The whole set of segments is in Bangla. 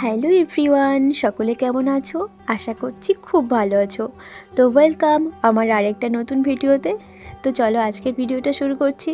হ্যালো এভরিওয়ান, সকলে কেমন আছো? আশা করছি খুব ভালো আছো। তো ওয়েলকাম আমার আরেকটা নতুন ভিডিওতে। তো চলো আজকের ভিডিওটা শুরু করছি।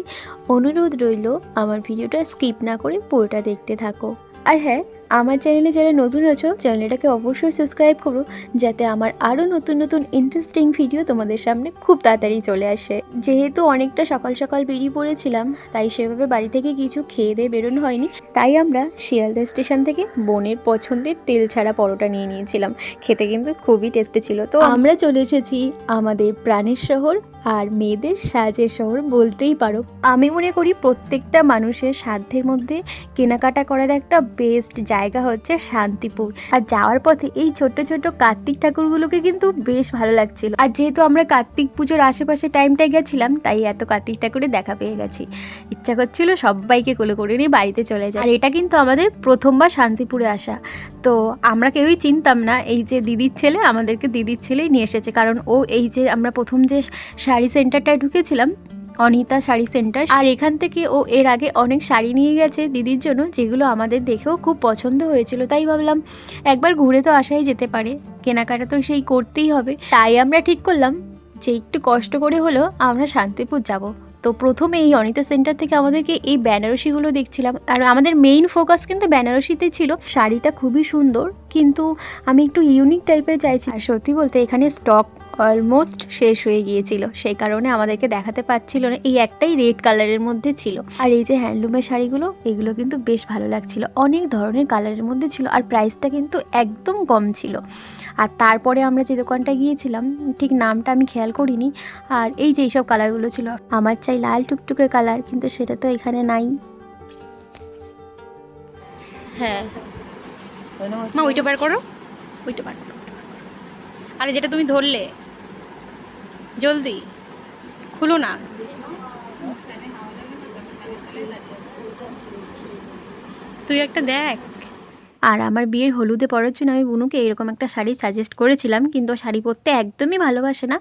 অনুরোধ রইল আমার ভিডিওটা স্কিপ না করে পুরোটা দেখতে থাকো। আর হ্যাঁ, আমার চ্যানেলে যারা নতুন আছো চ্যানেলটাকে অবশ্যই সাবস্ক্রাইব করো, যাতে আমার আরও নতুন নতুন ইন্টারেস্টিং ভিডিও তোমাদের সামনে খুব তাড়াতাড়ি চলে আসে। যেহেতু অনেকটা সকাল সকাল বেরিয়ে পড়েছিলাম, তাই সেভাবে বাড়ি থেকে কিছু খেয়ে দিয়ে বেরোনো হয়নি। তাই আমরা শিয়ালদা স্টেশন থেকে বোনের পছন্দের তেল ছাড়া পরোটা নিয়ে নিয়েছিলাম। খেতে কিন্তু খুবই টেস্টি ছিল। তো আমরা চলে এসেছি আমাদের প্রাণের শহর আর মেয়েদের সাজের শহর বলতেই পারো। আমি মনে করি প্রত্যেকটা মানুষের সাধ্যের মধ্যে কেনাকাটা করার একটা বেস্ট জায়গা হচ্ছে শান্তিপুর। আর যাওয়ার পথে এই ছোট্ট ছোট্ট কার্তিক ঠাকুরগুলোকে কিন্তু বেশ ভালো লাগছিল। আর যেহেতু আমরা কার্তিক পুজোর আশেপাশে টাইমটায় গেছিলাম, তাই এত কার্তিক ঠাকুরের দেখা পেয়ে গেছি। ইচ্ছা করছিল সবাইকে কোলে করে নিয়ে বাড়িতে চলে যায়। আর এটা কিন্তু আমাদের প্রথমবার শান্তিপুরে আসা। তো আমরা কেউই চিনতাম না। এই যে দিদির ছেলে, আমাদেরকে দিদির ছেলেই নিয়ে এসেছে, কারণ ও এই যে আমরা প্রথম যে শাড়ি সেন্টারটায় ঢুকেছিলাম, অনিতা শাড়ি সেন্টার, আর এখান থেকে ও এর আগে অনেক শাড়ি নিয়ে গেছে দিদির জন্য, যেগুলো আমাদের দেখেও খুব পছন্দ হয়েছিল। তাই ভাবলাম একবার ঘুরে তো আসাই যেতে পারে, কেনাকাটা তো সেই করতেই হবে। তাই আমরা ঠিক করলাম যে একটু কষ্ট করে হলেও আমরা শান্তিপুর যাব। তো প্রথমে এই অনিতা সেন্টার থেকে আমাদেরকে এই বেনারসিগুলো দেখছিলাম, আর আমাদের মেইন ফোকাস কিন্তু বেনারসিতে ছিল। শাড়িটা খুবই সুন্দর, কিন্তু আমি একটু ইউনিক টাইপের চাইছি। আর সত্যি বলতে এখানে স্টক অলমোস্ট শেষ হয়ে গিয়েছিল, সেই কারণে আমাদেরকে দেখাতে পাচ্ছিল না। এই একটাই রেড কালারের মধ্যে ছিল। আর এই যে হ্যান্ডলুমের শাড়িগুলো, এগুলো কিন্তু বেশ ভালো লাগছিল। অনেক ধরনের কালারের মধ্যে ছিল, আর প্রাইসটা কিন্তু একদম কম ছিল। আর তারপরে আমরা যে দোকানটা গিয়েছিলাম, ঠিক নামটা আমি খেয়াল করিনি, আর এই যে এইসব কালারগুলো ছিল। আমার চাই লাল টুকটুকে কালার, কিন্তু সেটা তো এখানে নাই। হ্যাঁ মা, ওইটা বার করো, ওইটা বার করো। আরে যেটা তুমি ধরলে, জলদি খুলো না। তুই একটা দেখ। আর আমার বিয়ের হলুদে পরার জন্য আমি বুনুকে এরকম একটা শাড়ি সাজেস্ট করেছিলাম, কিন্তু শাড়ি পরতে একদমই ভালোবাসে না,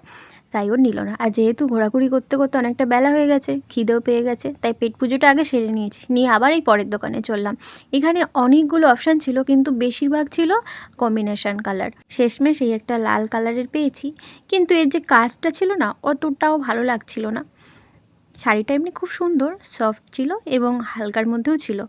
তাই ওর নিল না। আর যেহেতু ঘোরাঘুরি করতে করতে অনেকটা বেলা হয়ে গেছে, খিদেও পেয়ে গেছে, তাই পেট পুজোটা আগে সেরে নিয়েছি, নিয়ে আবার এই পরের দোকানে চললাম। এখানে অনেকগুলো অপশান ছিল, কিন্তু বেশিরভাগ ছিল কম্বিনেশন কালার। শেষমেশ এই একটা লাল কালারের পেয়েছি, কিন্তু এর যে কাজটা ছিল না, অতটাও ভালো লাগছিল না। শাড়িটা এমনি খুব সুন্দর, সফট ছিল এবং হালকার মধ্যেও ছিল।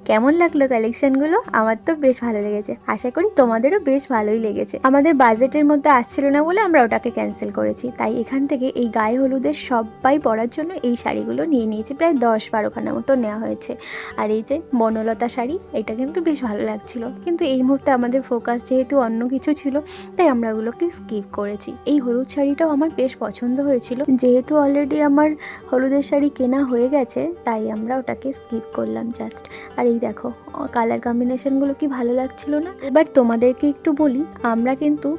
কেমন লাগলো কালেকশনগুলো? আমার তো বেশ ভালো লেগেছে, আশা করি তোমাদেরও বেশ ভালোই লেগেছে। আমাদের বাজেটের মধ্যে আসছিল না বলে আমরা ওটাকে ক্যান্সেল করেছি, তাই এখান থেকে এই গায়ে হলুদের সবাই পরার জন্য এই শাড়িগুলো নিয়ে নিয়েছি। প্রায় 10-12খানা মতো নেওয়া হয়েছে। আর এই যে বনলতা শাড়ি, এটা কিন্তু বেশ ভালো লাগছিল, কিন্তু এই মুহূর্তে আমাদের ফোকাস যেহেতু অন্য কিছু ছিল, তাই আমরা ওগুলোকে স্কিপ করেছি। এই হলুদ শাড়িটাও আমার বেশ পছন্দ হয়েছিল, যেহেতু অলরেডি আমার হলুদের শাড়ি কেনা হয়ে গেছে, তাই আমরা ওটাকে স্কিপ করলাম জাস্ট। আর এই দেখো কালার কম্বিনেশনগুলো কি ভালো লাগছিল না? এবার তোমাদেরকে একটু বলি, আমরা কিন্তু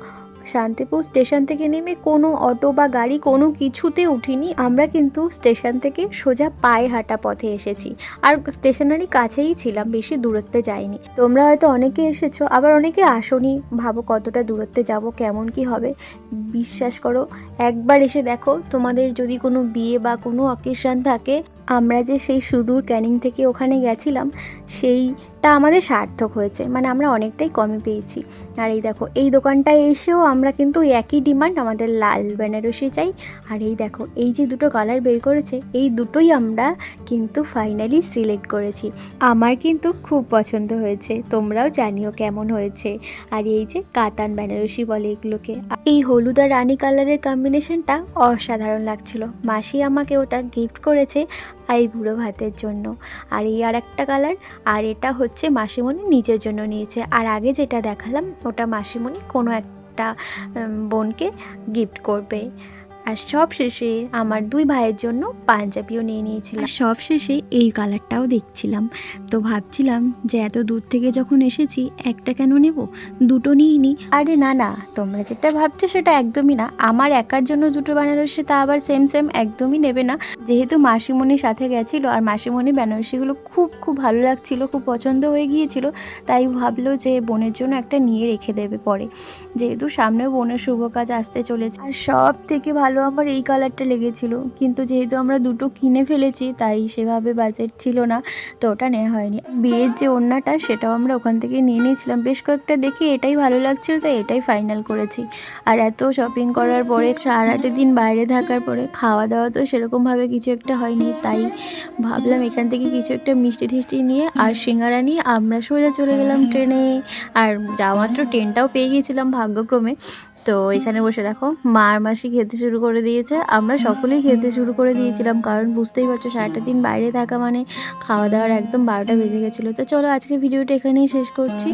শান্তিপুর স্টেশন থেকে নেমে কোনো অটো বা গাড়ি কোনো কিছুতে উঠিনি। আমরা কিন্তু স্টেশন থেকে সোজা পায়ে হাঁটা পথে এসেছি, আর স্টেশনারি কাছেই ছিলাম, বেশি দূরত্বে যাইনি। তোমরা হয়তো অনেকে এসেছো, আবার অনেকে আসোনি, ভাবো কতটা দূরত্বে যাব, কেমন কি হবে। বিশ্বাস করো, একবার এসে দেখো, তোমাদের যদি কোনো বিয়ে বা কোনো অকেশন থাকে, আমরা যে সেই সুদূর ক্যানিং থেকে ওখানে গেছিলাম, সেইটা আমাদের সার্থক হয়েছে, মানে আমরা অনেকটাই কমে পেয়েছি। আর এই দেখো এই দোকানটায় এসেও আমরা কিন্তু একই ডিমান্ড, আমাদের লাল বেনারসি চাই। আর এই দেখো এই যে দুটো কালার বের করেছে, এই দুটোই আমরা কিন্তু ফাইনালি সিলেক্ট করেছি। আমার কিন্তু খুব পছন্দ হয়েছে, তোমরাও জানিও কেমন হয়েছে। আর এই যে কাতান বেনারসি বলে এগুলোকে, এই হলুদ আর রানী কালারের কম্বিনেশনটা অসাধারণ লাগছিল। মাসি আমাকে ওটা গিফট করেছে আইবুড়ো ভাতের জন্য। আর এই আর একটা কালার, আর এটা হচ্ছে মাসিমণি নিজের জন্য নিয়েছে। আর আগে যেটা দেখালাম ওটা মাসিমণি কোনো একটা বোনকে গিফট করবে। আর সব শেষে আমার 2 ভাইয়ের জন্য পাঞ্জাবিও নিয়ে নিয়েছিলাম। আর সব শেষে এই কালারটাও দেখছিলাম, তো ভাবছিলাম যে এত দূর থেকে যখন এসেছি একটা কেন নেব, দুটো নিয়ে নিই। আরে না না, তোমরা যেটা ভাবছো সেটা একদমই না। আমার একার জন্য দুটো বেনারসি, তা আবার সেম সেম একদমই নেবে না। যেহেতু মাসিমণির সাথে গেছিলো আর মাসিমণি বেনারসিগুলো খুব খুব ভালো লাগছিল, খুব পছন্দ হয়ে গিয়েছিল, তাই ভাবলো যে বোনের জন্য একটা নিয়ে রেখে দেবে পরে, যেহেতু সামনেও বোনের শুভ কাজ আসতে চলেছে। আর সব থেকে ভালো আমার এই কালারটা লেগেছিল, কিন্তু যেহেতু আমরা দুটো কিনে ফেলেছি তাই সেভাবে বাজেট ছিল না, তো ওটা নেওয়া হয়নি। বিয়ের যে ওড়নাটা সেটাও আমরা ওখান থেকে নিয়ে নিয়েছিলাম, বেশ কয়েকটা দেখে এটাই ভালো লাগছিল তাই এটাই ফাইনাল করেছি। আর এত শপিং করার পরে সারাটা দিন বাইরে থাকার পরে খাওয়া দাওয়া তো সেরকমভাবে কিছু একটা হয়নি, তাই ভাবলাম এখান থেকে কিছু একটা মিষ্টি টিষ্টি নিয়ে আর সিঙ্গারা নিয়ে আমরা সোজা চলে গেলাম ট্রেনে। আর যাওয়া মাত্র ট্রেনটাও পেয়ে গিয়েছিলাম ভাগ্যক্রমে। তো এখানে বসে দেখো মা আর মাসি খেতে শুরু করে দিয়েছে, আমরা সকলেই খেতে শুরু করে দিয়েছিলাম, কারণ বুঝতেই পারছো সারাটা দিন বাইরে থাকা মানে খাওয়া দাওয়ার একদম 12টা বেজে গেছিলো। তো চলো আজকের ভিডিওটা এখানেই শেষ করছি।